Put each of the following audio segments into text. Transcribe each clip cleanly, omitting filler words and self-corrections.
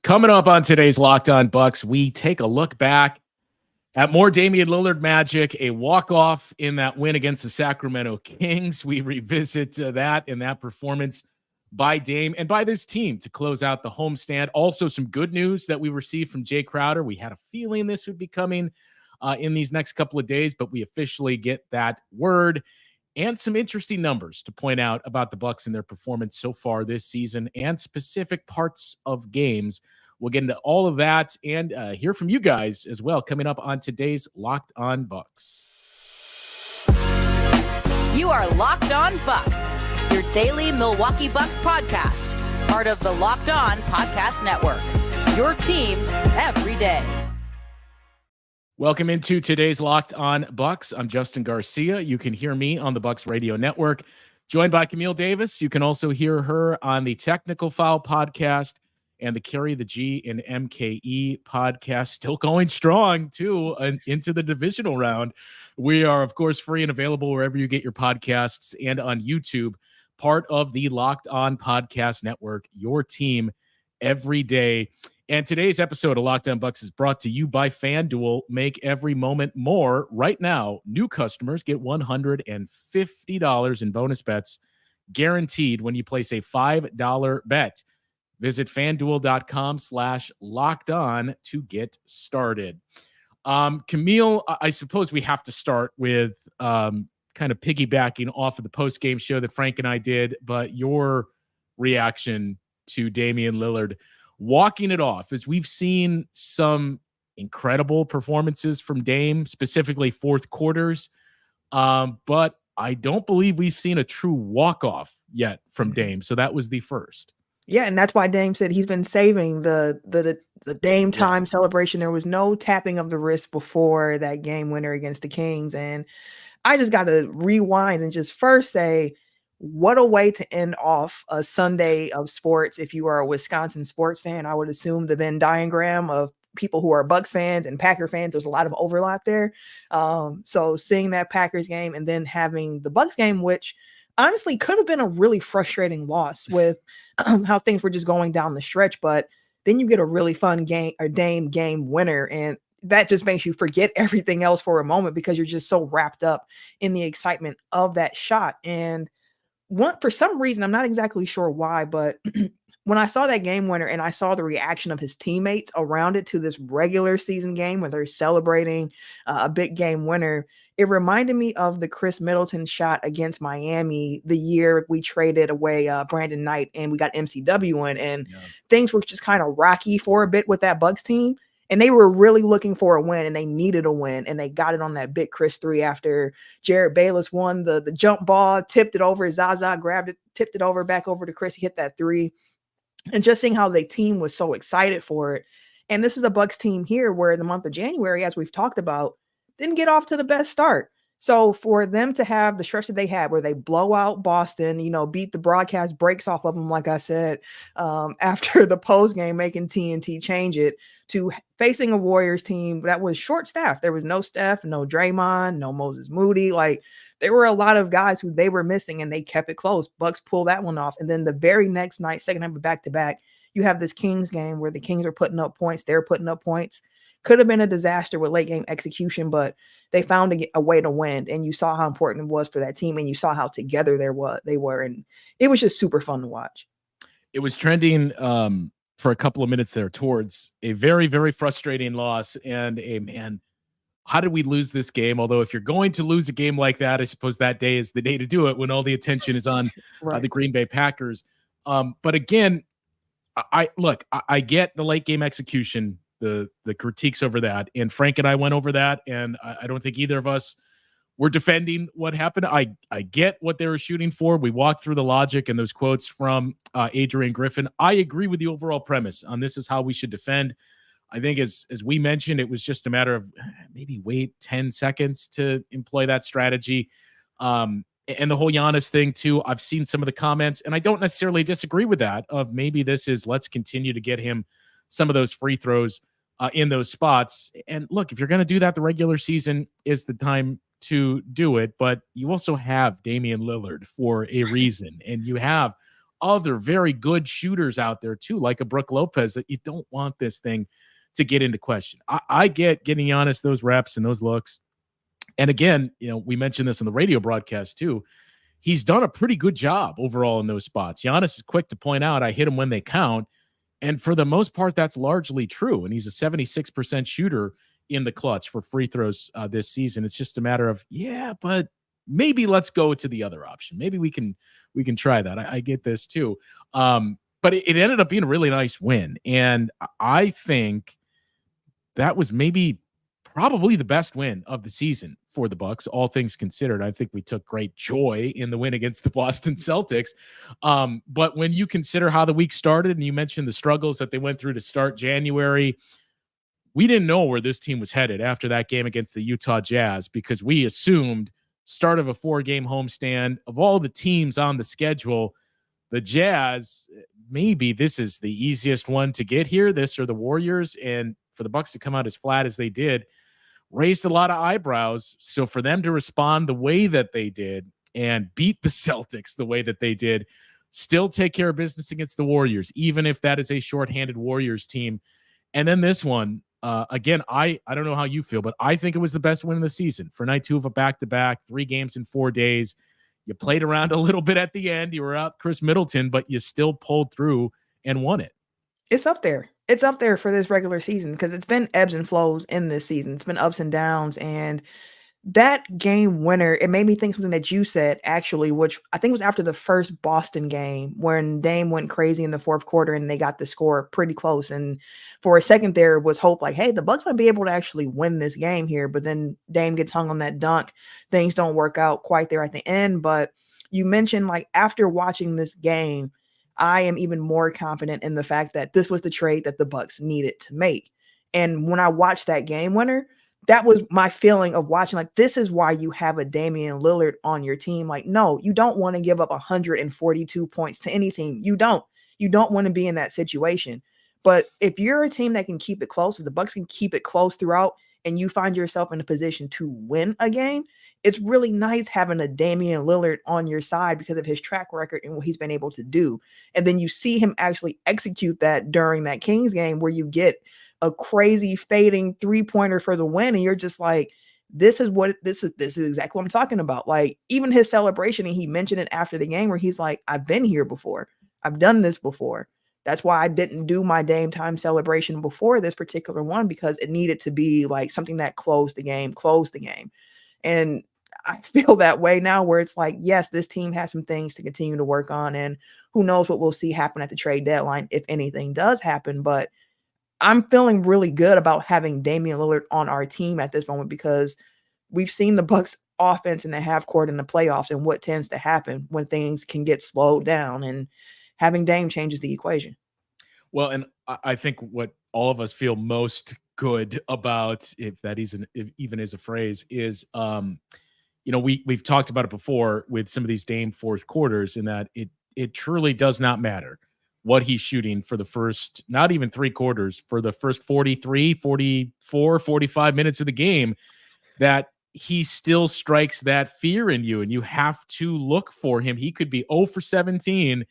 Coming up on today's Locked On Bucks, we take a look back at more Damian Lillard magic, a walk-off in that win against the Sacramento Kings. We revisit that and that performance by Dame and by this team to close out the homestand. Also, some good news that we received from Jae Crowder. We had a feeling this would be coming in these next couple of days, but we officially get that word. And some interesting numbers to point out about the Bucks and their performance so far this season and specific parts of games. We'll get into all of that and hear from you guys as well coming up on today's Locked On Bucks. You are Locked On Bucks, your daily Milwaukee Bucks podcast, part of the Locked On Podcast Network, your team every day. Welcome into today's Locked On Bucks. I'm Justin Garcia. You can hear me on the Bucks Radio Network, joined by Camille Davis. You can also hear her on the Technical Foul podcast and the Carry the G and MKE podcast, still going strong too into the divisional round. We are, of course, free and available wherever you get your podcasts and on YouTube, part of the Locked On Podcast Network, your team every day. And today's episode of Locked On Bucks is brought to you by FanDuel. Make every moment more. Right now, new customers get $150 in bonus bets guaranteed when you place a $5 bet. Visit FanDuel.com/lockedon to get started. Camille, I suppose we have to start with kind of piggybacking off of the post-game show that Frank and I did, but your reaction to Damian Lillard walking it off, as we've seen some incredible performances from Dame, specifically fourth quarters. But I don't believe we've seen a true walk-off yet from Dame. So that was the first. Yeah, and that's why Dame said he's been saving the Dame time celebration. There was no tapping of the wrist before that game winner against the Kings. And I just got to rewind and just first say, what a way to end off a Sunday of sports. If you are a Wisconsin sports fan, I would assume the Venn diagram of people who are Bucks fans and Packer fans, there's a lot of overlap there. So seeing that Packers game and then having the Bucks game, which honestly could have been a really frustrating loss with how things were just going down the stretch. But then you get a really fun game, a Dame game winner, and that just makes you forget everything else for a moment because you're just so wrapped up in the excitement of that shot. And for some reason, I'm not exactly sure why, but when I saw that game winner and I saw the reaction of his teammates around it to this regular season game where they're celebrating a big game winner, it reminded me of the Chris Middleton shot against Miami the year we traded away Brandon Knight and we got MCW in, and things were just kind of rocky for a bit with that Bucks team. And they were really looking for a win, and they needed a win, and they got it on that big Chris 3 after Jared Bayless won the jump ball, tipped it over, Zaza grabbed it, tipped it over, back over to Chris. He hit that 3. And just seeing how the team was so excited for it. And this is a Bucks team here where the month of January, as we've talked about, didn't get off to the best start. So for them to have the stretch that they had where they blow out Boston, beat the broadcast breaks off of them, like I said, after the post game, making TNT change it, to facing a Warriors team that was short staffed. There was no Steph, no Draymond, no Moses Moody. Like, there were a lot of guys who they were missing, and they kept it close. Bucks pulled that one off. And then the very next night, second night back-to-back, you have this Kings game where the Kings are putting up points. They're putting up points. Could have been a disaster with late game execution, but they found a way to win. And you saw how important it was for that team, and you saw how together they were. And it was just super fun to watch. It was trending for a couple of minutes there towards a very, very frustrating loss. And how did we lose this game? Although if you're going to lose a game like that, I suppose that day is the day to do it when all the attention is on right. The Green Bay Packers. But again, I get the late game execution, the critiques over that, and Frank and I went over that, and I don't think either of us were defending what happened. I get what they were shooting for. We walked through the logic and those quotes from Adrian Griffin. I agree with the overall premise on this is how we should defend. I think as we mentioned, it was just a matter of maybe wait 10 seconds to employ that strategy. And the whole Giannis thing too, I've seen some of the comments, and I don't necessarily disagree with that, of maybe this is let's continue to get him some of those free throws in those spots. And look, if you're going to do that, the regular season is the time to do it. But you also have Damian Lillard for a reason, and you have other very good shooters out there too, like a Brook Lopez, that you don't want this thing to get into question. I get getting Giannis those reps and those looks. And again, we mentioned this in the radio broadcast too. He's done a pretty good job overall in those spots. Giannis is quick to point out, I hit them when they count. And for the most part, that's largely true. And he's a 76% shooter in the clutch for free throws this season. It's just a matter of, but maybe let's go to the other option. Maybe we can try that. I get this too. But it ended up being a really nice win. And I think that was probably the best win of the season for the Bucks, all things considered. I think we took great joy in the win against the Boston Celtics. But when you consider how the week started, and you mentioned the struggles that they went through to start January, we didn't know where this team was headed after that game against the Utah Jazz, because we assumed start of a 4-game homestand. Of all the teams on the schedule, the Jazz, maybe this is the easiest one to get here, this or the Warriors. And for the Bucks to come out as flat as they did raised a lot of eyebrows. So for them to respond the way that they did and beat the Celtics the way that they did, still take care of business against the Warriors, even if that is a shorthanded Warriors team. And then this one, again, I don't know how you feel, but I think it was the best win of the season for night 2 of a back-to-back, 3 games in 4 days. You played around a little bit at the end. You were out Chris Middleton, but you still pulled through and won it. It's up there. It's up there for this regular season, because it's been ebbs and flows in this season. It's been ups and downs. And that game winner, it made me think something that you said, actually, which I think was after the first Boston game when Dame went crazy in the fourth quarter and they got the score pretty close. And for a second there was hope like, hey, the Bucks might be able to actually win this game here. But then Dame gets hung on that dunk. Things don't work out quite there at the end. But you mentioned, like, after watching this game, I am even more confident in the fact that this was the trade that the Bucks needed to make. And when I watched that game winner, that was my feeling of watching, like, this is why you have a Damian Lillard on your team. Like, no, you don't want to give up 142 points to any team. You don't want to be in that situation. But if you're a team that can keep it close, if the Bucks can keep it close throughout, and you find yourself in a position to win a game, it's really nice having a Damian Lillard on your side because of his track record and what he's been able to do. And then you see him actually execute that during that Kings game, where you get a crazy fading 3-pointer for the win. And you're just like, this is exactly what I'm talking about. Like, even his celebration, and he mentioned it after the game, where he's like, I've been here before. I've done this before. That's why I didn't do my Dame time celebration before this particular one, because it needed to be like something that closed the game. And I feel that way now, where it's like, yes, this team has some things to continue to work on, and who knows what we'll see happen at the trade deadline, if anything does happen. But I'm feeling really good about having Damian Lillard on our team at this moment, because we've seen the Bucks offense in the half court in the playoffs and what tends to happen when things can get slowed down, and having Dame changes the equation. Well, and I think what all of us feel most good about, if that even is a phrase, is we've talked about it before with some of these Dame fourth quarters, in that it truly does not matter what he's shooting for the first, not even 3 quarters, for the first 43, 44, 45 minutes of the game, that he still strikes that fear in you, and you have to look for him. He could be 0 for 17,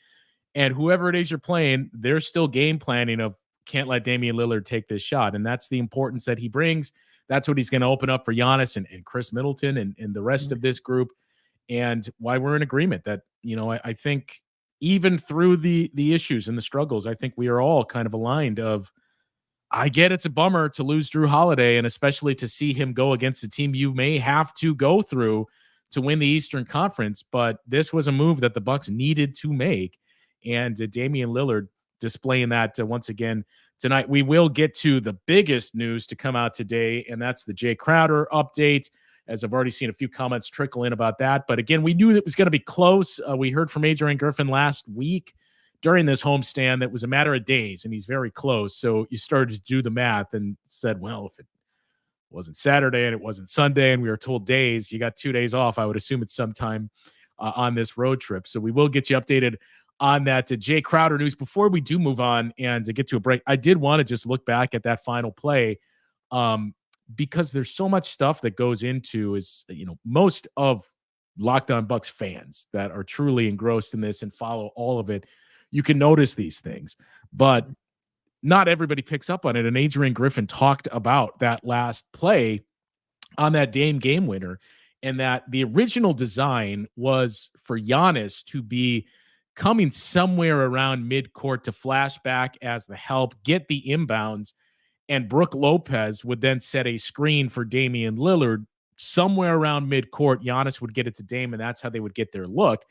and whoever it is you're playing, they're still game planning of, can't let Damian Lillard take this shot. And that's the importance that he brings. That's what he's going to open up for Giannis and Chris Middleton and the rest of this group. And why we're in agreement that, I think even through the issues and the struggles, I think we are all kind of aligned of, I get it's a bummer to lose Drew Holiday, and especially to see him go against a team you may have to go through to win the Eastern Conference. But this was a move that the Bucks needed to make. And Damian Lillard displaying that once again tonight. We will get to the biggest news to come out today, and that's the Jae Crowder update, as I've already seen a few comments trickle in about that. But again, we knew it was going to be close. We heard from Adrian Griffin last week during this homestand that was a matter of days, and he's very close. So you started to do the math and said, well, if it wasn't Saturday and it wasn't Sunday and we were told days, you got 2 days off, I would assume it's sometime on this road trip. So we will get you updated on that Jae Crowder news. Before we do move on and to get to a break, I did want to just look back at that final play, because there's so much stuff that goes into, is most of Locked On Bucks fans that are truly engrossed in this and follow all of it, you can notice these things. But not everybody picks up on it. And Adrian Griffin talked about that last play on that Dame game winner, and that the original design was for Giannis to be coming somewhere around midcourt to flash back as the help, get the inbounds, and Brook Lopez would then set a screen for Damian Lillard somewhere around midcourt. Giannis would get it to Dame, and that's how they would get their look.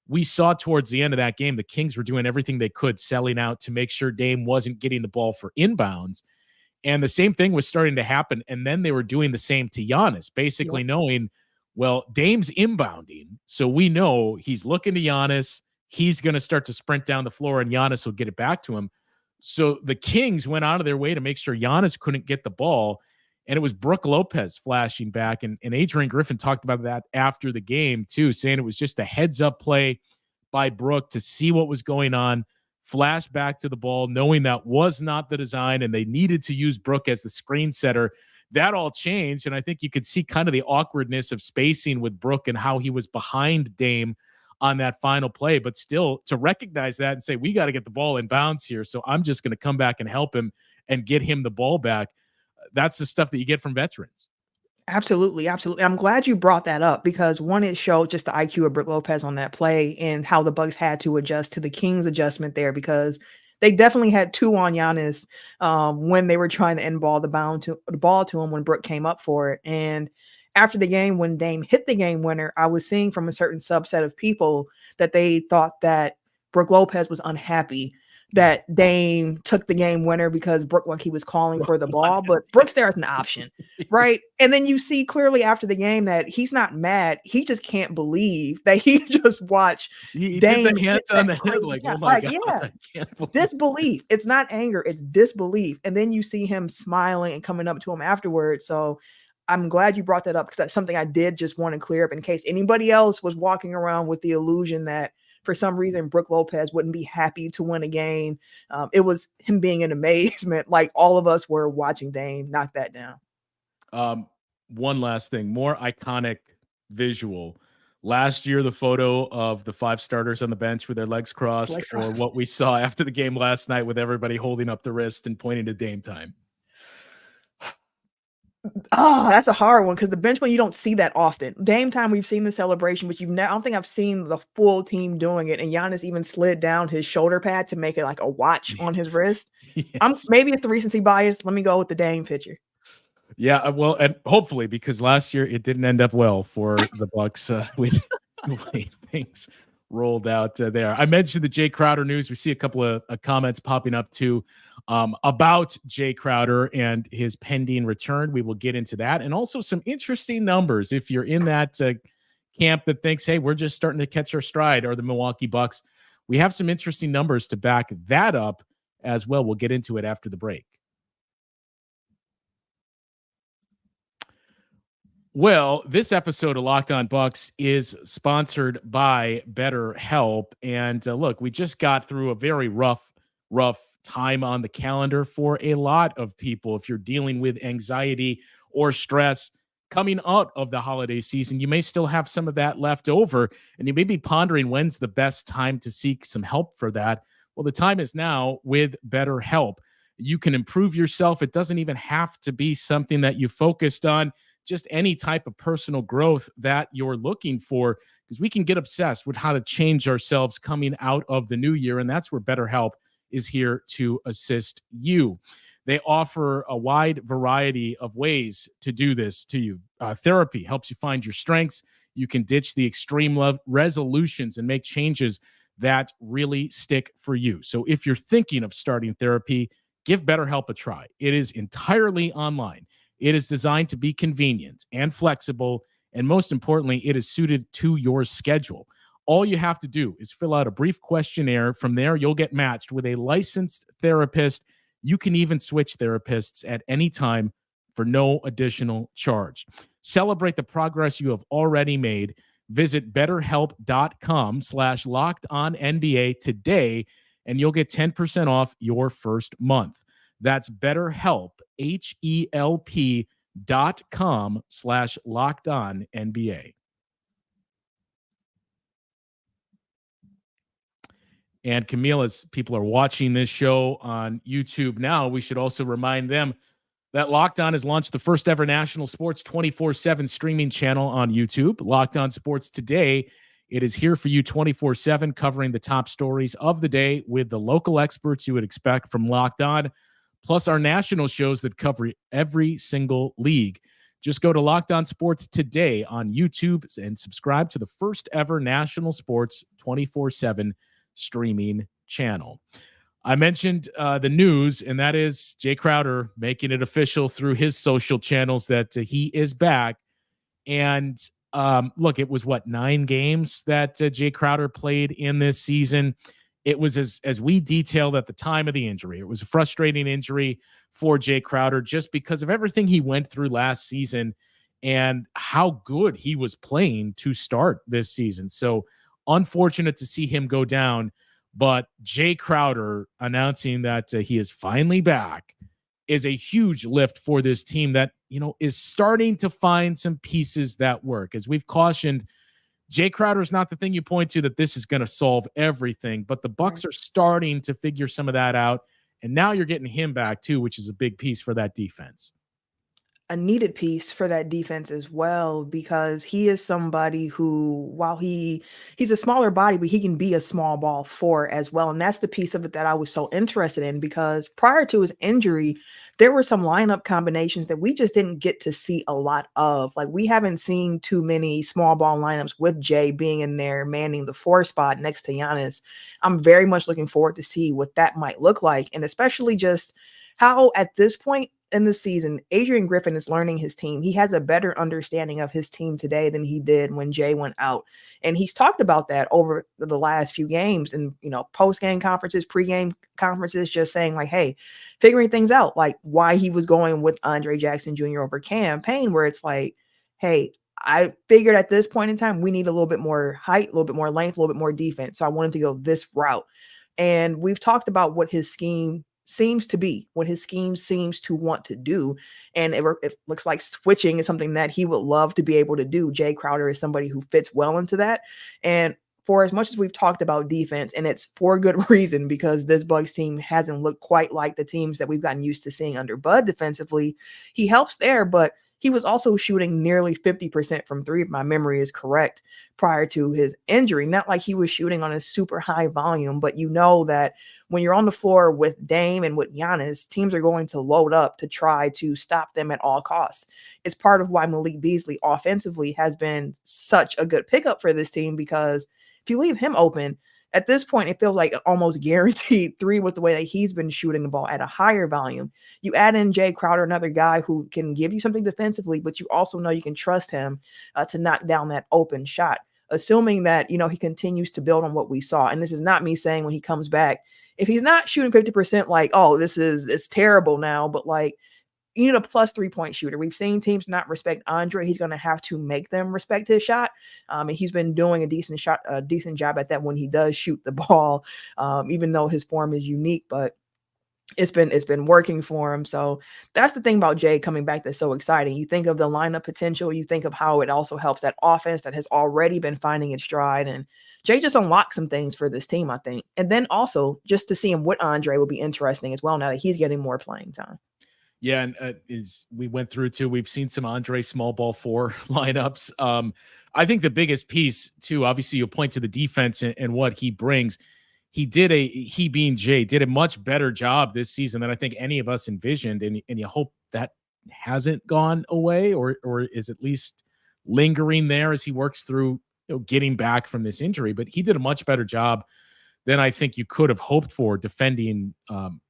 We saw towards the end of that game, the Kings were doing everything they could, selling out to make sure Dame wasn't getting the ball for inbounds. And the same thing was starting to happen. And then they were doing the same to Giannis, basically knowing, well, Dame's inbounding. So we know he's looking to Giannis. He's going to start to sprint down the floor, and Giannis will get it back to him. So the Kings went out of their way to make sure Giannis couldn't get the ball. And it was Brook Lopez flashing back. And Adrian Griffin talked about that after the game too, saying it was just a heads-up play by Brook to see what was going on, flash back to the ball, knowing that was not the design, and they needed to use Brook as the screen setter. That all changed, and I think you could see kind of the awkwardness of spacing with Brook and how he was behind Dame on that final play, but still to recognize that and say, we got to get the ball in bounds here, so I'm just going to come back and help him and get him the ball back. That's the stuff that you get from veterans. Absolutely. Absolutely. I'm glad you brought that up because one, it showed just the IQ of Brook Lopez on that play and how the Bucks had to adjust to the Kings adjustment there, because they definitely had two on Giannis when they were trying to end ball the ball to him when Brook came up for it. And after the game, when Dame hit the game winner, I was seeing from a certain subset of people that they thought that Brook Lopez was unhappy that Dame took the game winner because Brook, like he was calling for the ball, but Brook's there as an option, right? And then you see clearly after the game that he's not mad. He just can't believe that he just watched Dame did the hands on the head like, oh my God. Yeah. I can't believe Disbelief. It's not anger, it's disbelief. And then you see him smiling and coming up to him afterwards. So I'm glad you brought that up because that's something I did just want to clear up in case anybody else was walking around with the illusion that for some reason Brook Lopez wouldn't be happy to win a game. It was him being in amazement, like all of us were watching Dame knock that down. One last thing, more iconic visual. Last year, the photo of the 5 starters on the bench with their legs crossed, or what we saw after the game last night with everybody holding up the wrist and pointing to Dame time. Oh, that's a hard one because the bench one, you don't see that often. Dame time, we've seen the celebration, but I don't think I've seen the full team doing it. And Giannis even slid down his shoulder pad to make it like a watch on his wrist. Yes. Maybe it's the recency bias. Let me go with the Dame picture. Yeah, well, and hopefully because last year it didn't end up well for the Bucks with the way things rolled out there. I mentioned the Jae Crowder news. We see a couple of comments popping up too about Jae Crowder and his pending return. We will get into that, and also some interesting numbers if you're in that camp that thinks, hey, we're just starting to catch our stride, or the Milwaukee Bucks. We have some interesting numbers to back that up as well. We'll get into it after the break. Well, this episode of Locked On Bucks is sponsored by BetterHelp. And look, we just got through a very rough time on the calendar for a lot of people. If you're dealing with anxiety or stress coming out of the holiday season, you may still have some of that left over, and you may be pondering when's the best time to seek some help for that. Well, the time is now with BetterHelp. You can improve yourself. It doesn't even have to be something that you focused on. Just any type of personal growth that you're looking for, because we can get obsessed with how to change ourselves coming out of the new year. And that's where BetterHelp is here to assist you. They offer a wide variety of ways to do this to you. Therapy helps you find your strengths. You can ditch the extreme resolutions and make changes that really stick for you. So if you're thinking of starting therapy, give BetterHelp a try. It is entirely online. It is designed to be convenient and flexible, and most importantly, it is suited to your schedule. All you have to do is fill out a brief questionnaire. From there, you'll get matched with a licensed therapist. You can even switch therapists at any time for no additional charge. Celebrate the progress you have already made. Visit BetterHelp.com/LockedOnNBA today, and you'll get 10% off your first month. That's BetterHelp, HELP.com/LockedOnNBA. And Camille, as people are watching this show on YouTube now, we should also remind them that Locked On has launched the first ever national sports 24/7 streaming channel on YouTube. Locked On Sports Today. It is here for you 24/7, covering the top stories of the day with the local experts you would expect from Locked On, plus our national shows that cover every single league. Just go to Locked On Sports Today on YouTube and subscribe to the first ever national sports 24/7 streaming channel. I mentioned the news, and that is Jae Crowder making it official through his social channels that he is back. And look, it was 9 games that Jae Crowder played in this season. It was as we detailed at the time of the injury. It was a frustrating injury for Jae Crowder just because of everything he went through last season and how good he was playing to start this season. So unfortunate to see him go down, but Jae Crowder announcing that he is finally back is a huge lift for this team that, is starting to find some pieces that work. As we've cautioned, Jae Crowder is not the thing you point to that this is going to solve everything, but the Bucks are starting to figure some of that out. And now you're getting him back too, which is a big piece for that defense. A needed piece for that defense as well, because he is somebody who, while he's a smaller body, but he can be a small ball 4 as well. And that's the piece of it that I was so interested in, because prior to his injury, there were some lineup combinations that we just didn't get to see a lot of. Like, we haven't seen too many small ball lineups with Jae being in there manning the 4 spot next to Giannis. I'm very much looking forward to see what that might look like, and especially just how at this point in the season, Adrian Griffin is learning his team. He has a better understanding of his team today than he did when Jae went out. And he's talked about that over the last few games and, post-game conferences, pre-game conferences, just saying like, hey, figuring things out, like why he was going with Andre Jackson Jr. over Cam Payne, where it's like, hey, I figured at this point in time, we need a little bit more height, a little bit more length, a little bit more defense. So I wanted to go this route. And we've talked about what his scheme seems to be, what his scheme seems to want to do. And it looks like switching is something that he would love to be able to do. Jae Crowder is somebody who fits well into that. And for as much as we've talked about defense, and it's for good reason, because this Bucks team hasn't looked quite like the teams that we've gotten used to seeing under Bud defensively, he helps there, but he was also shooting nearly 50% from 3, if my memory is correct, prior to his injury. Not like he was shooting on a super high volume, but you know that when you're on the floor with Dame and with Giannis, teams are going to load up to try to stop them at all costs. It's part of why Malik Beasley offensively has been such a good pickup for this team, because if you leave him open, at this point, it feels like an almost guaranteed 3 with the way that he's been shooting the ball at a higher volume. You add in Jae Crowder, another guy who can give you something defensively, but you also know you can trust him to knock down that open shot, assuming that, he continues to build on what we saw. And this is not me saying when he comes back, if he's not shooting 50%, like, oh, it's terrible now, but like, you need a plus 3-point shooter. We've seen teams not respect Andre. He's going to have to make them respect his shot. And he's been doing a decent job at that when he does shoot the ball, even though his form is unique, but it's been working for him. So that's the thing about Jae coming back that's so exciting. You think of the lineup potential, you think of how it also helps that offense that has already been finding its stride, and Jae just unlocked some things for this team, I think. And then also just to see him with Andre will be interesting as well now that he's getting more playing time. Yeah, and as we went through too, we've seen some Andre small ball 4 lineups. I think the biggest piece too, obviously you point to the defense and what he brings. He being Jae, did a much better job this season than I think any of us envisioned. And you hope that hasn't gone away or is at least lingering there as he works through getting back from this injury. But he did a much better job than I think you could have hoped for defending on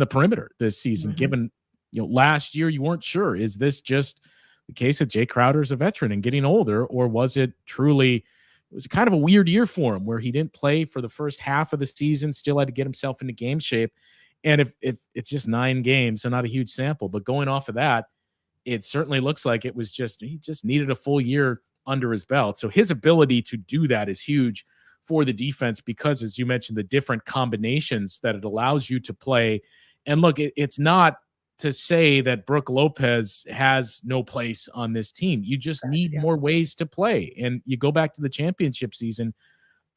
the perimeter this season, given last year you weren't sure, is this just the case that Jae Crowder's a veteran and getting older, or was it truly, it was kind of a weird year for him where he didn't play for the first half of the season, still had to get himself into game shape. And if it's just 9 games, so not a huge sample, but going off of that, it certainly looks like he just needed a full year under his belt. So his ability to do that is huge for the defense because, as you mentioned, the different combinations that it allows you to play. And look, it's not to say that Brook Lopez has no place on this team. You just need more ways to play. And you go back to the championship season,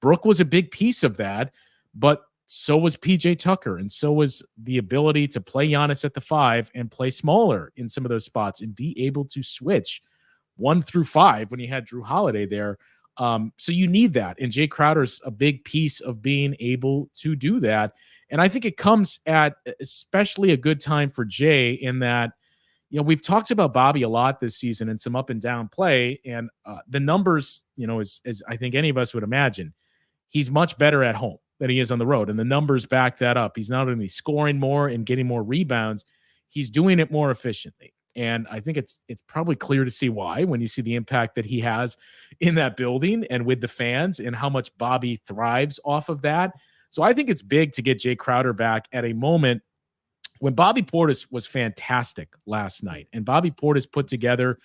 Brook was a big piece of that. but so was PJ Tucker, and so was the ability to play Giannis at the 5 and play smaller in some of those spots and be able to switch 1 through 5 when you had Drew Holiday there. So you need that, and Jae Crowder's a big piece of being able to do that. And I think it comes at especially a good time for Jae in that, we've talked about Bobby a lot this season and some up and down play, and the numbers, as I think any of us would imagine, he's much better at home than he is on the road. And the numbers back that up. He's not only scoring more and getting more rebounds, he's doing it more efficiently. And I think it's probably clear to see why when you see the impact that he has in that building and with the fans and how much Bobby thrives off of that. So I think it's big to get Jae Crowder back at a moment when Bobby Portis was fantastic last night. And Bobby Portis put together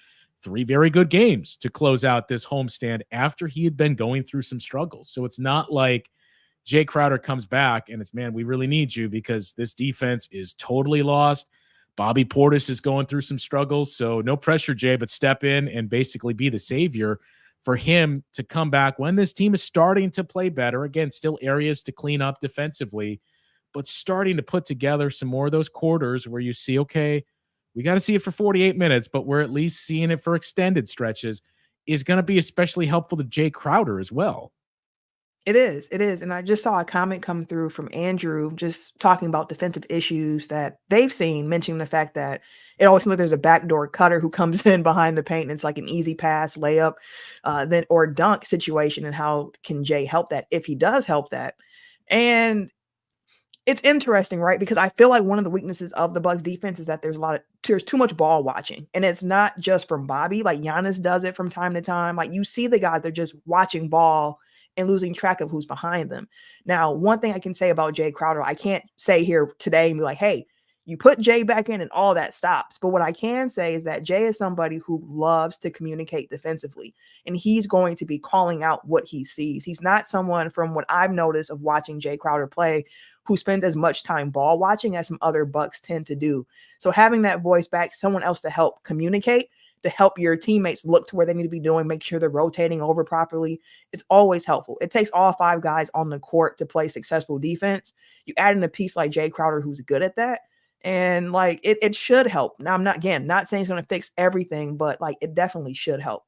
3 very good games to close out this homestand after he had been going through some struggles. So it's not like Jae Crowder comes back and it's, man, we really need you because this defense is totally lost. Bobby Portis is going through some struggles. So no pressure, Jay, but step in and basically be the savior for him to come back when this team is starting to play better. Again, still areas to clean up defensively, but starting to put together some more of those quarters where you see, okay, we got to see it for 48 minutes, but we're at least seeing it for extended stretches is going to be especially helpful to Jae Crowder as well. It is. And I just saw a comment come through from Andrew just talking about defensive issues that they've seen, mentioning the fact that it always seems like there's a backdoor cutter who comes in behind the paint and it's like an easy pass, layup, or dunk situation. And how can Jae help that if he does help that? And it's interesting, right? Because I feel like one of the weaknesses of the Bucks defense is that there's too much ball watching. And it's not just from Bobby. Like Giannis does it from time to time. Like you see the guys, they're just watching ball and losing track of who's behind them. Now, one thing I can say about Jae Crowder, I can't say here today and be like, hey, you put Jae back in and all that stops. But what I can say is that Jae is somebody who loves to communicate defensively, and he's going to be calling out what he sees. He's not someone, from what I've noticed of watching Jae Crowder play, who spends as much time ball watching as some other Bucks tend to do. So having that voice back, someone else to help communicate, to help your teammates look to where they need to be doing, make sure they're rotating over properly, it's always helpful. It takes all 5 guys on the court to play successful defense. You add in a piece like Jae Crowder who's good at that, and like it should help. Now, I'm not saying it's going to fix everything, but like it definitely should help.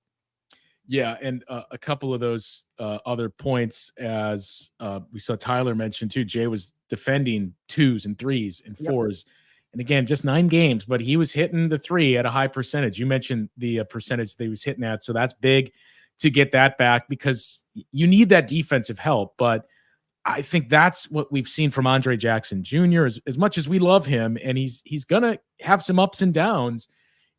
Yeah, and a couple of those other points, as we saw Tyler mention too, Jae was defending 2s and 3s and 4s. Yep. And again, just 9 games, but he was hitting the 3 at a high percentage. You mentioned the percentage that he was hitting at. So that's big to get that back because you need that defensive help. But I think that's what we've seen from Andre Jackson Jr. As much as we love him, and he's going to have some ups and downs,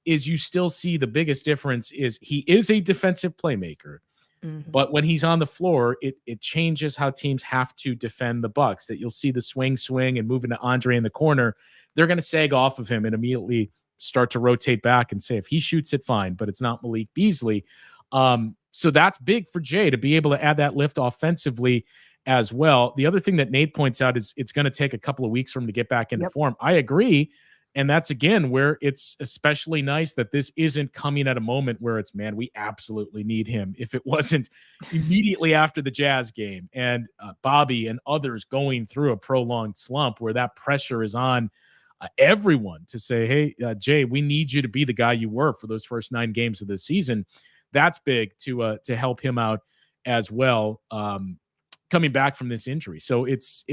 is you still see the biggest difference is he is a defensive playmaker. Mm-hmm. But when he's on the floor, it changes how teams have to defend the Bucks. That you'll see the swing and moving to Andre in the corner. They're going to sag off of him and immediately start to rotate back and say, if he shoots it, fine, but it's not Malik Beasley. So that's big for Jae to be able to add that lift offensively as well. The other thing that Nate points out is it's going to take a couple of weeks for him to get back into form. I agree. And that's, again, where it's especially nice that this isn't coming at a moment where it's, man, we absolutely need him. If it wasn't immediately after the Jazz game and Bobby and others going through a prolonged slump where that pressure is on everyone to say, hey, Jae, we need you to be the guy you were for those first 9 games of the season. That's big to help him out as well, coming back from this injury. So it's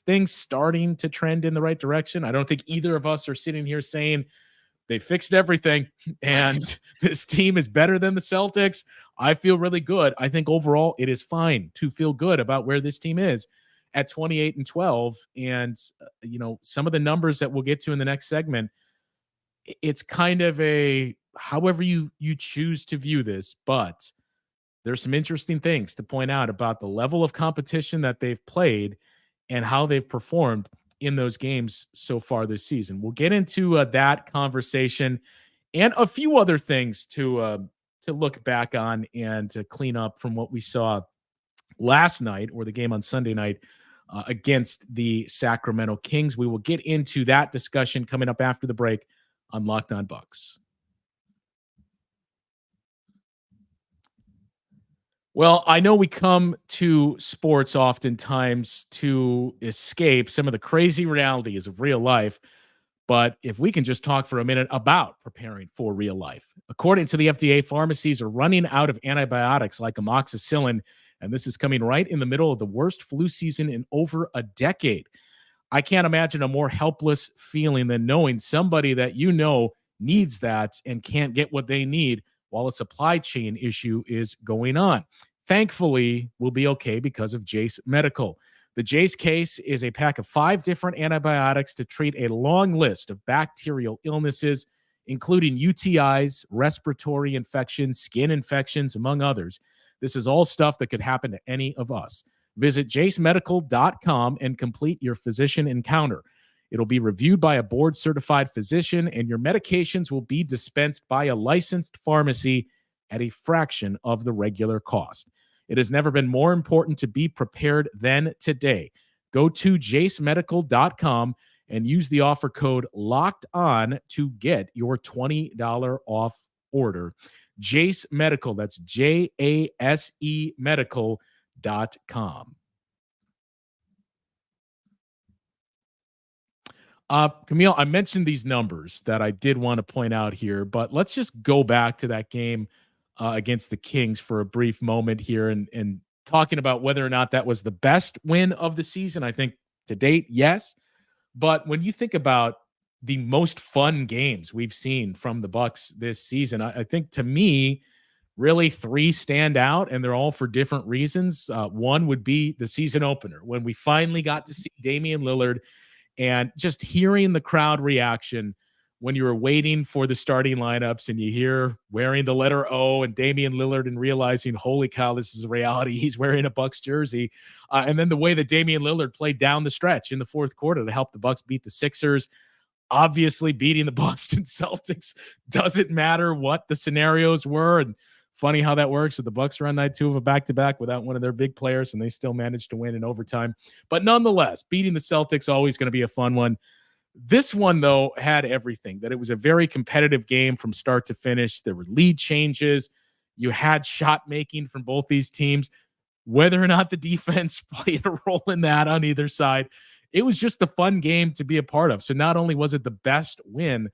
things starting to trend in the right direction. I don't think either of us are sitting here saying they fixed everything and this team is better than the Celtics. I feel really good. I think overall it is fine to feel good about where this team is at 28-12. And, some of the numbers that we'll get to in the next segment, it's kind of however you choose to view this, but there's some interesting things to point out about the level of competition that they've played and how they've performed in those games so far this season. We'll get into that conversation and a few other things to look back on and to clean up from what we saw last night or the game on Sunday night against the Sacramento Kings. We will get into that discussion coming up after the break on Locked On Bucks. Well, I know we come to sports oftentimes to escape some of the crazy realities of real life, but if we can just talk for a minute about preparing for real life. According to the FDA, pharmacies are running out of antibiotics like amoxicillin, and this is coming right in the middle of the worst flu season in over a decade. I can't imagine a more helpless feeling than knowing somebody that you know needs that and can't get what they need while a supply chain issue is going on. Thankfully, we'll be okay because of Jace Medical. The Jace case is a pack of 5 different antibiotics to treat a long list of bacterial illnesses, including UTIs, respiratory infections, skin infections, among others. This is all stuff that could happen to any of us. Visit jacemedical.com and complete your physician encounter. It'll be reviewed by a board-certified physician, and your medications will be dispensed by a licensed pharmacy at a fraction of the regular cost. It has never been more important to be prepared than today. Go to jacemedical.com and use the offer code LOCKEDON to get your $20 off order. Jace Medical, that's JASE medical.com. Camille, I mentioned these numbers that I did want to point out here, but let's just go back to that game against the Kings for a brief moment here and talking about whether or not that was the best win of the season. I think to date, yes. But when you think about the most fun games we've seen from the Bucks this season, I think to me, really 3 stand out, and they're all for different reasons. One would be the season opener when we finally got to see Damian Lillard and just hearing the crowd reaction when you were waiting for the starting lineups and you hear wearing the letter O and Damian Lillard and realizing, holy cow, this is a reality. He's wearing a Bucks jersey. And then the way that Damian Lillard played down the stretch in the fourth quarter to help the Bucks beat the Sixers. Obviously, beating the Boston Celtics doesn't matter what the scenarios were. And funny how that works. So the Bucks are on night 2 of a back-to-back without one of their big players, and they still managed to win in overtime. But nonetheless, beating the Celtics always going to be a fun one. This one, though, had everything. That it was a very competitive game from start to finish. There were lead changes. You had shot making from both these teams. Whether or not the defense played a role in that on either side, it was just a fun game to be a part of. So not only was it the best win,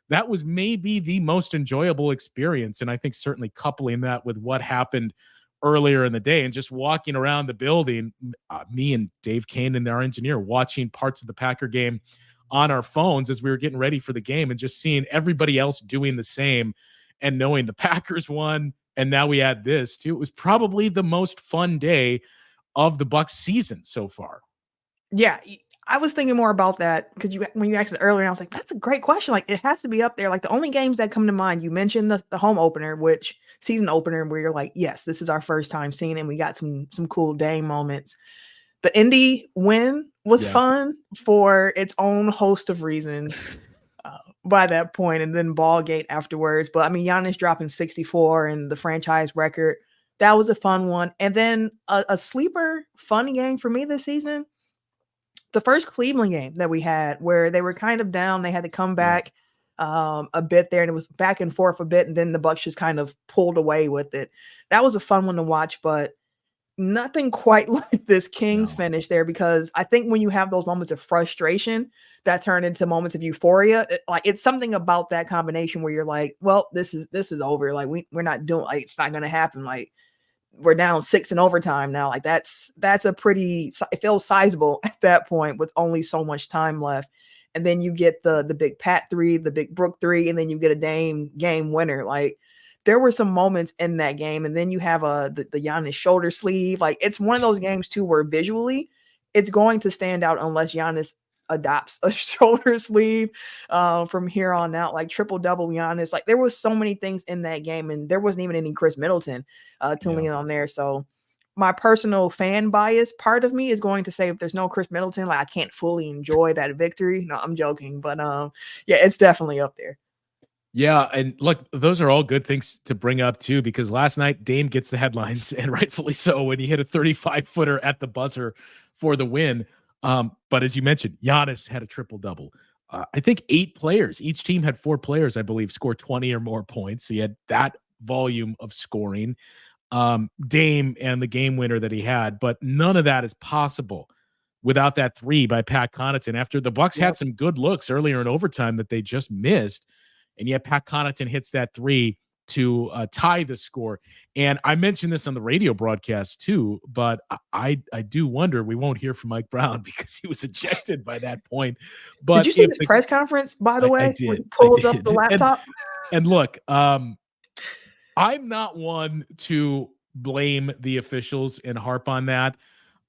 that was maybe the most enjoyable experience. And I think certainly coupling that with what happened earlier in the day and just walking around the building, me and Dave Kane and our engineer watching parts of the Packer game on our phones as we were getting ready for the game and just seeing everybody else doing the same and knowing the Packers won. And now we add this too. It was probably the most fun day of the Bucks season so far. Yeah, I was thinking more about that because when you asked it earlier, I was like, that's a great question. Like, it has to be up there. Like, the only games that come to mind, you mentioned the home opener, which season opener, where you're like, yes, this is our first time seeing it. And we got some cool Dame moments. The Indy win was fun for its own host of reasons by that point, and then Ballgate afterwards. But I mean, Giannis dropping 64 and the franchise record, that was a fun one. And then a sleeper fun game for me this season, the first Cleveland game that we had where they were kind of down. They had to come back a bit there, and it was back and forth a bit. And then the Bucks just kind of pulled away with it. That was a fun one to watch, but nothing quite like this Kings finish there, because I think when you have those moments of frustration that turn into moments of euphoria, it's something about that combination where you're like, well, this is over. Like we're not doing, like, it's not going to happen. Like, we're down 6 in overtime now. Like that's a pretty, it feels sizable at that point with only so much time left. And then you get the big Pat 3, the big Brook 3, and then you get a Dame game winner. Like, there were some moments in that game. And then you have the Giannis shoulder sleeve. Like, it's one of those games too, where visually it's going to stand out unless Giannis adopts a shoulder sleeve from here on out. Like, triple-double Giannis. Like, there was so many things in that game, and there wasn't even any Chris Middleton to lean on there. So my personal fan bias part of me is going to say, if there's no Chris Middleton, like, I can't fully enjoy that victory. No, I'm joking. But yeah, it's definitely up there. Yeah, and look, those are all good things to bring up too, because last night Dame gets the headlines, and rightfully so, when he hit a 35-footer at the buzzer for the win. But as you mentioned, Giannis had a triple-double. I think 8 players, each team had 4 players, I believe, score 20 or more points. So you had that volume of scoring. Dame and the game winner that he had, but none of that is possible without that three by Pat Connaughton after the Bucks had some good looks earlier in overtime that they just missed. And yet Pat Connaughton hits that three to tie the score. And I mentioned this on the radio broadcast too, but I do wonder, we won't hear from Mike Brown because he was ejected by that point. But did you see the press conference, by the way? I did. When he pulls up the laptop? And look, I'm not one to blame the officials and harp on that.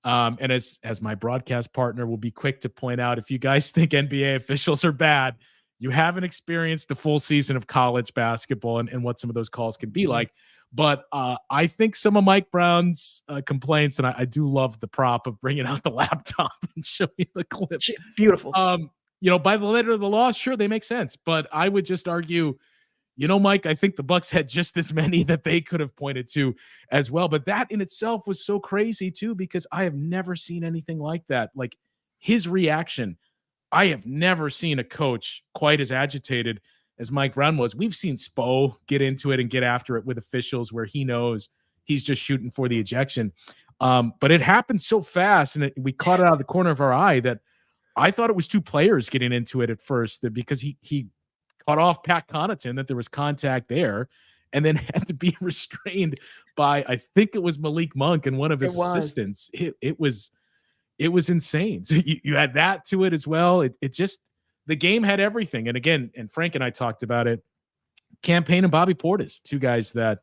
And as my broadcast partner will be quick to point out, if you guys think NBA officials are bad, you haven't experienced a full season of college basketball and what some of those calls can be like. But I think some of Mike Brown's complaints, and I do love the prop of bringing out the laptop and showing the clips. Beautiful. By the letter of the law, sure, they make sense. But I would just argue, Mike, I think the Bucks had just as many that they could have pointed to as well. But that in itself was so crazy too, because I have never seen anything like that. Like his reaction, I have never seen a coach quite as agitated as Mike Brown was. We've seen Spo get into it and get after it with officials where he knows he's just shooting for the ejection. But it happened so fast, and we caught it out of the corner of our eye that I thought it was two players getting into it at first, because he caught off Pat Connaughton, that there was contact there, and then had to be restrained by, I think it was Malik Monk and one of his assistants. It was insane. So you had that to it as well. It just, the game had everything. And again, and Frank and I talked about it, Cam Payne and Bobby Portis, two guys that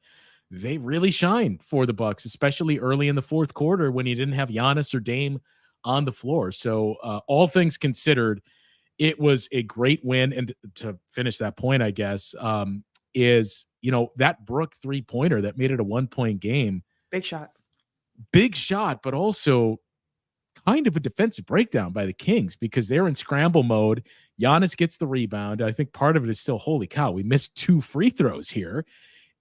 they really shined for the Bucks, especially early in the fourth quarter when you didn't have Giannis or Dame on the floor. So all things considered, it was a great win. And to finish that point, I guess, is, that Brook 3-pointer that made it a 1-point game. Big shot, but also kind of a defensive breakdown by the Kings because they're in scramble mode. Giannis gets the rebound. I think part of it is still, holy cow, we missed 2 free throws here.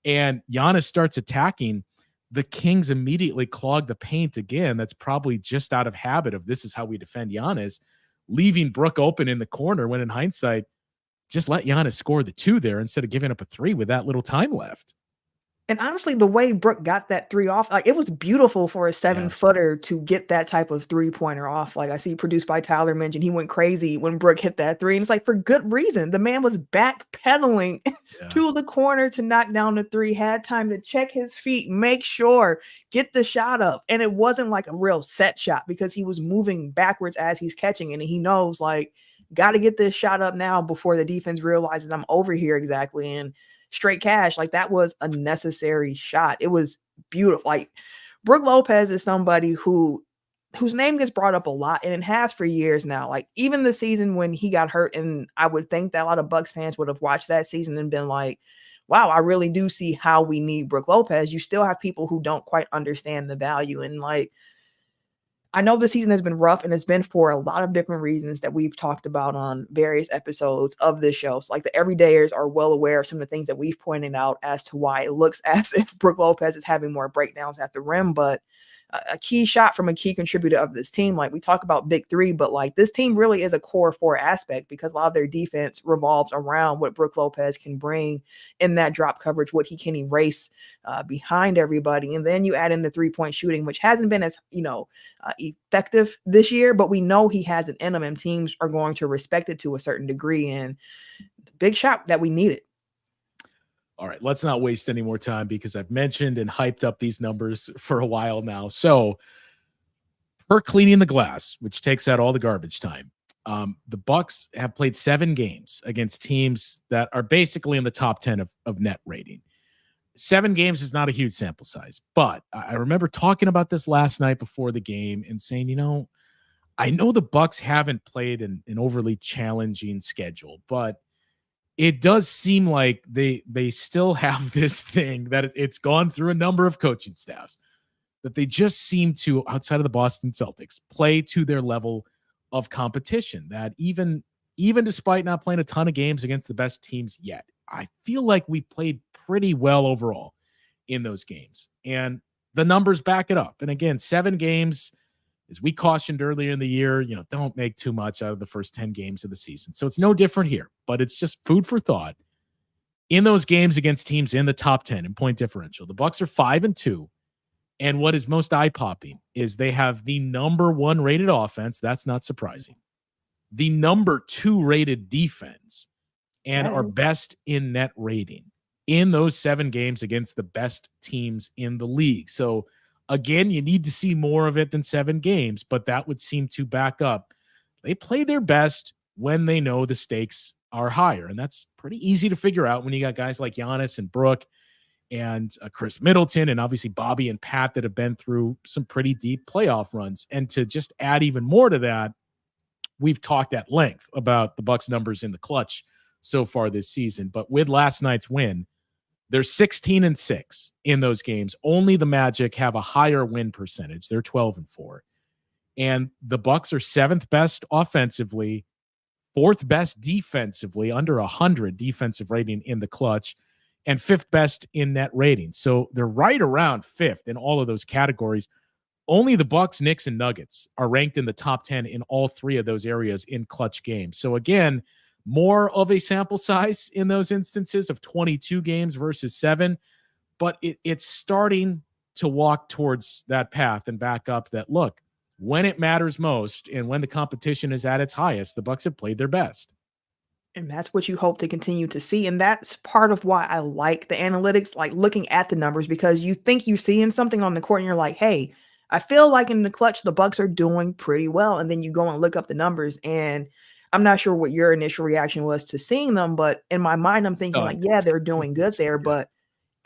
And Giannis starts attacking. The Kings immediately clog the paint again. That's probably just out of habit of this is how we defend Giannis, leaving Brook open in the corner when in hindsight, just let Giannis score the 2 there instead of giving up a 3 with that little time left. And honestly, the way Brook got that 3 off, like it was beautiful for a 7-footer to get that type of 3-pointer off. Like I see produced by Tyler mentioned, he went crazy when Brook hit that 3. And it's like for good reason. The man was backpedaling to the corner to knock down the 3, had time to check his feet, make sure, get the shot up. And it wasn't like a real set shot because he was moving backwards as he's catching it. And he knows like, got to get this shot up now before the defense realizes I'm over here exactly. And straight cash, like that was a necessary shot. It was beautiful. Like Brook Lopez is somebody whose name gets brought up a lot, and it has for years now. Like even the season when he got hurt, and I would think that a lot of Bucks fans would have watched that season and been like, wow, I really do see how we need Brook Lopez. You still have people who don't quite understand the value. And like, I know the season has been rough, and it's been for a lot of different reasons that we've talked about on various episodes of this show. So like the everydayers are well aware of some of the things that we've pointed out as to why it looks as if Brook Lopez is having more breakdowns at the rim, but a key shot from a key contributor of this team. Like we talk about big 3, but like this team really is a core 4 aspect because a lot of their defense revolves around what Brook Lopez can bring in that drop coverage, what he can erase behind everybody. And then you add in the 3-point shooting, which hasn't been as, effective this year, but we know he has it in him and teams are going to respect it to a certain degree. And big shot that we needed. All right, let's not waste any more time because I've mentioned and hyped up these numbers for a while now. So per cleaning the glass, which takes out all the garbage time, the Bucks have played 7 games against teams that are basically in the top 10 of net rating. 7 games is not a huge sample size, but I remember talking about this last night before the game and saying, I know the Bucks haven't played an overly challenging schedule, but it does seem like they still have this thing that it's gone through a number of coaching staffs that they just seem to, outside of the Boston Celtics, play to their level of competition. That even despite not playing a ton of games against the best teams yet, I feel like we played pretty well overall in those games. And the numbers back it up. And again, 7 games, as we cautioned earlier in the year, don't make too much out of the first 10 games of the season. So it's no different here, but it's just food for thought. In those games against teams in the top 10 in point differential, the Bucks are 5-2 And what is most eye-popping is they have the number 1 rated offense. That's not surprising. The number 2 rated defense and are best in net rating in those 7 games against the best teams in the league. So again, you need to see more of it than 7 games, but that would seem to back up. They play their best when they know the stakes are higher. And that's pretty easy to figure out when you got guys like Giannis and Brook and Chris Middleton and obviously Bobby and Pat that have been through some pretty deep playoff runs. And to just add even more to that, we've talked at length about the Bucks numbers in the clutch so far this season. But with last night's win, they're 16-6 in those games. Only the Magic have a higher win percentage. They're 12-4. And the Bucks are 7th best offensively, 4th best defensively, under 100 defensive rating in the clutch, and 5th best in net rating. So they're right around 5th in all of those categories. Only the Bucks, Knicks, and Nuggets are ranked in the top 10 in all 3 of those areas in clutch games. So again, more of a sample size in those instances of 22 games versus 7, but it's starting to walk towards that path and back up that, look, when it matters most and when the competition is at its highest, the Bucks have played their best. And that's what you hope to continue to see. And that's part of why I like the analytics, like looking at the numbers, because you think you're seeing something on the court and you're like, hey, I feel like in the clutch, the Bucks are doing pretty well. And then you go and look up the numbers. And I'm not sure what your initial reaction was to seeing them, but in my mind, I'm thinking like, yeah, they're doing good there. But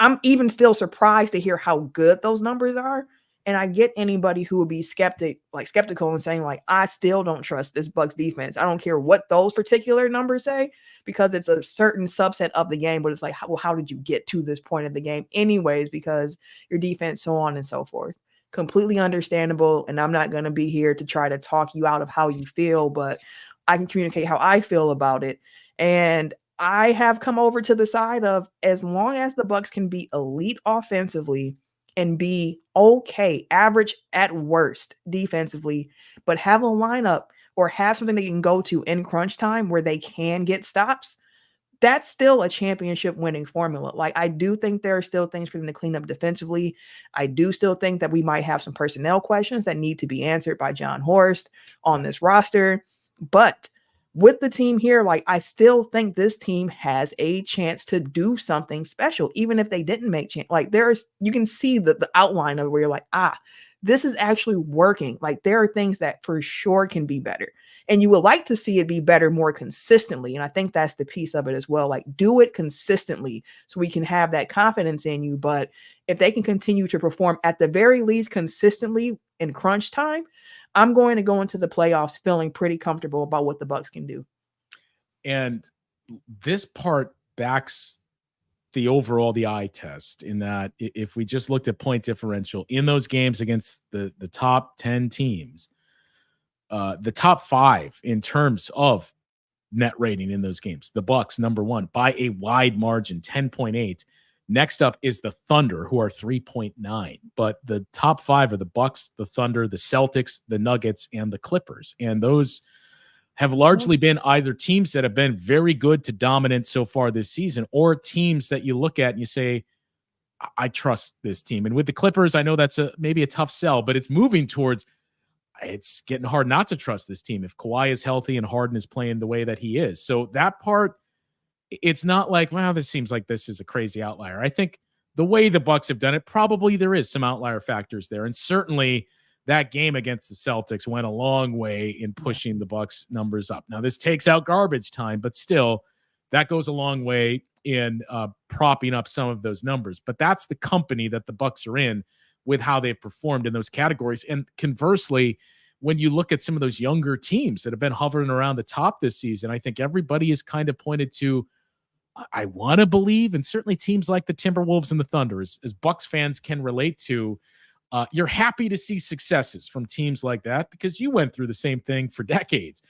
I'm even still surprised to hear how good those numbers are. And I get anybody who would be skeptical and saying like, I still don't trust this Bucks defense. I don't care what those particular numbers say, because it's a certain subset of the game, but it's like, how did you get to this point of the game anyways? Because your defense, so on and so forth. Completely understandable. And I'm not going to be here to try to talk you out of how you feel, but I can communicate how I feel about it. And I have come over to the side of, as long as the Bucks can be elite offensively and be okay, average at worst defensively, but have a lineup or have something they can go to in crunch time where they can get stops, that's still a championship winning formula. Like, I do think there are still things for them to clean up defensively. I do still think that we might have some personnel questions that need to be answered by John Horst on this roster. But with the team here, like, I still think this team has a chance to do something special, even if they didn't make chance. Like, you can see the outline of where you're like, this is actually working. Like, there are things that for sure can be better. And you would like to see it be better more consistently. And I think that's the piece of it as well. Like, do it consistently so we can have that confidence in you. But if they can continue to perform at the very least consistently in crunch time, I'm going to go into the playoffs feeling pretty comfortable about what the Bucks can do. And this part backs the eye test, in that if we just looked at point differential in those games against the top 10 teams, the top 5 in terms of net rating in those games, the Bucks number 1 by a wide margin, 10.8. Next up is the Thunder, who are 3.9. But the top 5 are the Bucks, the Thunder, the Celtics, the Nuggets, and the Clippers. And those have largely been either teams that have been very good to dominant so far this season, or teams that you look at and you say, I trust this team. And with the Clippers, I know that's maybe a tough sell, but it's moving towards, it's getting hard not to trust this team if Kawhi is healthy and Harden is playing the way that he is. So that part, it's not like, wow, this seems like this is a crazy outlier. I think the way the Bucks have done it, probably there is some outlier factors there. And certainly that game against the Celtics went a long way in pushing the Bucks numbers up. Now, this takes out garbage time, but still that goes a long way in propping up some of those numbers. But that's the company that the Bucks are in with how they've performed in those categories. And conversely, when you look at some of those younger teams that have been hovering around the top this season, I think everybody has kind of pointed to, I want to believe, and certainly teams like the Timberwolves and the Thunder, as Bucks fans can relate to, you're happy to see successes from teams like that because you went through the same thing for decades.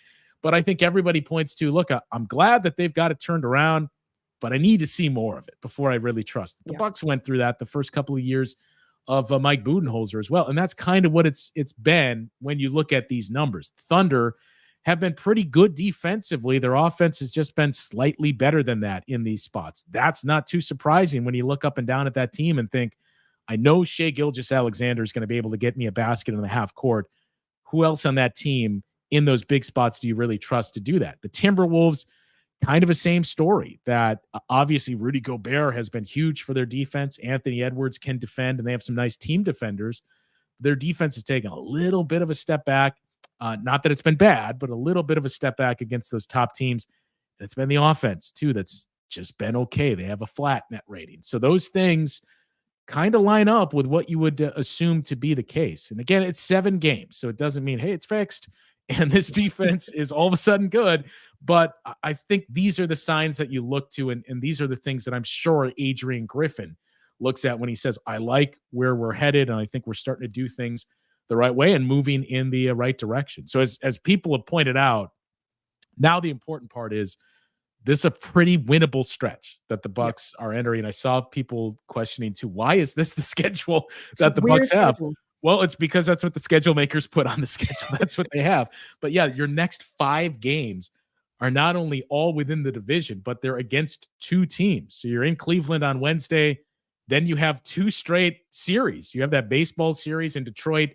But I think everybody points to, look, I'm glad that they've got it turned around, but I need to see more of it before I really trust it. The Bucks went through that the first couple of years of Mike Budenholzer as well. And that's kind of what it's been when you look at these numbers. Thunder have been pretty good defensively. Their offense has just been slightly better than that in these spots. That's not too surprising when you look up and down at that team and think, I know Shea Gilgeous-Alexander is going to be able to get me a basket in the half court. Who else on that team in those big spots do you really trust to do that? The Timberwolves, kind of a same story, that obviously Rudy Gobert has been huge for their defense. Anthony Edwards can defend, and they have some nice team defenders. Their defense has taken a little bit of a step back. Not that it's been bad, but a little bit of a step back against those top teams. That's been the offense, too. That's just been okay. They have a flat net rating. So those things kind of line up with what you would assume to be the case. And again, it's 7 games, so it doesn't mean, hey, it's fixed and this defense is all of a sudden good. But I think these are the signs that you look to, and these are the things that I'm sure Adrian Griffin looks at when he says, I like where we're headed, and I think we're starting to do things the right way and moving in the right direction. So as people have pointed out, now the important part is this is a pretty winnable stretch that the Bucks are entering. I saw people questioning too, why is this the schedule that the Bucks have? Well, it's because that's what the schedule makers put on the schedule. That's what they have. But yeah, your next 5 games are not only all within the division, but they're against 2 teams. So you're in Cleveland on Wednesday. Then you have 2 straight series. You have that baseball series in Detroit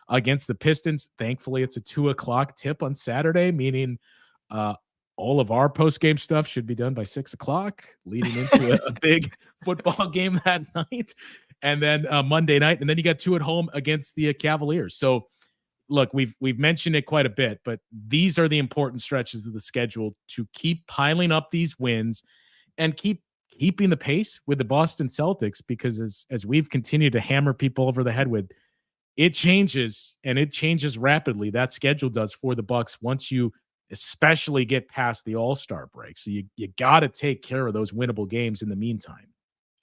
against the Pistons. Thankfully, it's a 2:00 tip on Saturday, meaning all of our post-game stuff should be done by 6:00, leading into a big football game that night. And then Monday night, and then you got 2 at home against the Cavaliers. So look, we've mentioned it quite a bit, but these are the important stretches of the schedule to keep piling up these wins and keeping the pace with the Boston Celtics, because as we've continued to hammer people over the head with, it changes, and it changes rapidly. That schedule does for the Bucks once you especially get past the All-Star break. So you got to take care of those winnable games in the meantime.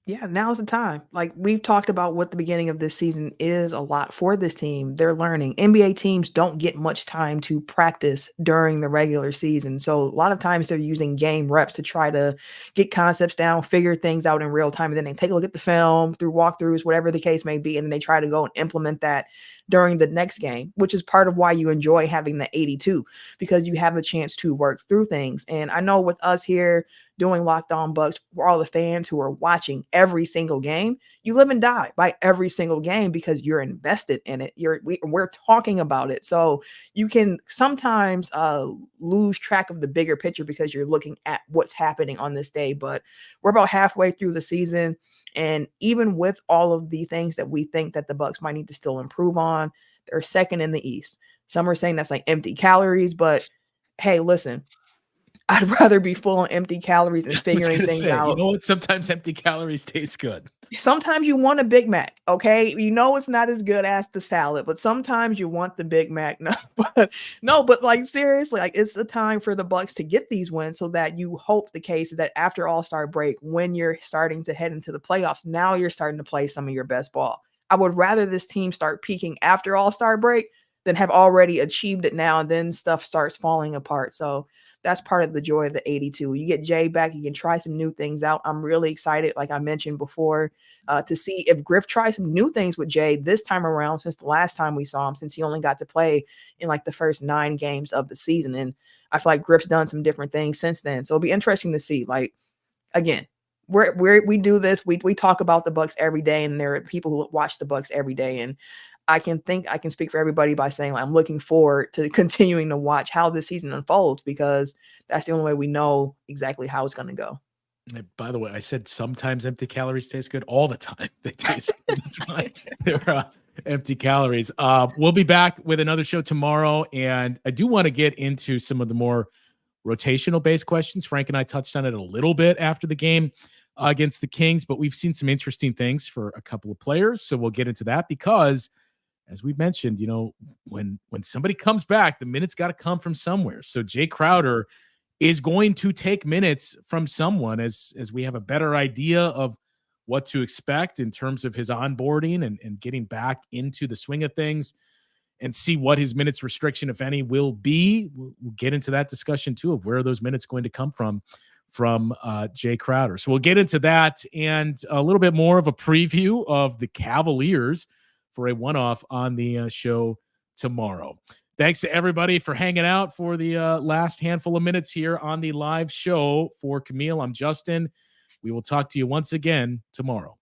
Yeah, now's the time. Like, we've talked about what the beginning of this season is a lot for this team. They're learning. NBA teams don't get much time to practice during the regular season. So a lot of times they're using game reps to try to get concepts down, figure things out in real time. And then they take a look at the film through walkthroughs, whatever the case may be. And then they try to go and implement that during the next game, which is part of why you enjoy having the 82, because you have a chance to work through things. And I know with us here doing Locked On Bucks, for all the fans who are watching every single game, you live and die by every single game because you're invested in it. We're talking about it. So you can sometimes lose track of the bigger picture because you're looking at what's happening on this day. But we're about halfway through the season. And even with all of the things that we think that the Bucks might need to still improve on, they're second in the East. Some are saying that's like empty calories, but hey, listen, I'd rather be full on empty calories and figuring things out. You know what? Sometimes empty calories taste good. Sometimes you want a Big Mac, okay? You know it's not as good as the salad, but sometimes you want the Big Mac. But like seriously, like it's a time for the Bucks to get these wins so that you hope the case is that after All-Star break, when you're starting to head into the playoffs, now you're starting to play some of your best ball. I would rather this team start peaking after All-Star break than have already achieved it now and then stuff starts falling apart. So that's part of the joy of the 82. You get Jay back, you can try some new things out. I'm really excited, like I mentioned before, to see if Griff tries some new things with Jay this time around since the last time we saw him, since he only got to play in like the first 9 games of the season. And I feel like Griff's done some different things since then. So it'll be interesting to see. Like, again, we do this. We talk about the Bucks every day, and there are people who watch the Bucks every day. And I can speak for everybody by saying like, I'm looking forward to continuing to watch how this season unfolds, because that's the only way we know exactly how it's going to go. And by the way, I said sometimes empty calories taste good. All the time they taste good. That's why they're empty calories. We'll be back with another show tomorrow, and I do want to get into some of the more rotational based questions. Frank and I touched on it a little bit after the game against the Kings, but we've seen some interesting things for a couple of players. So we'll get into that because, as we mentioned, you know, when somebody comes back, the minutes got to come from somewhere. So Jae Crowder is going to take minutes from someone as we have a better idea of what to expect in terms of his onboarding and getting back into the swing of things, and see what his minutes restriction, if any, will be. We'll get into that discussion too of where are those minutes going to come from Jae Crowder. So we'll get into that and a little bit more of a preview of the Cavaliers for a one-off on the show tomorrow. Thanks to everybody for hanging out for the last handful of minutes here on the live show. For Camille, I'm Justin. We will talk to you once again tomorrow.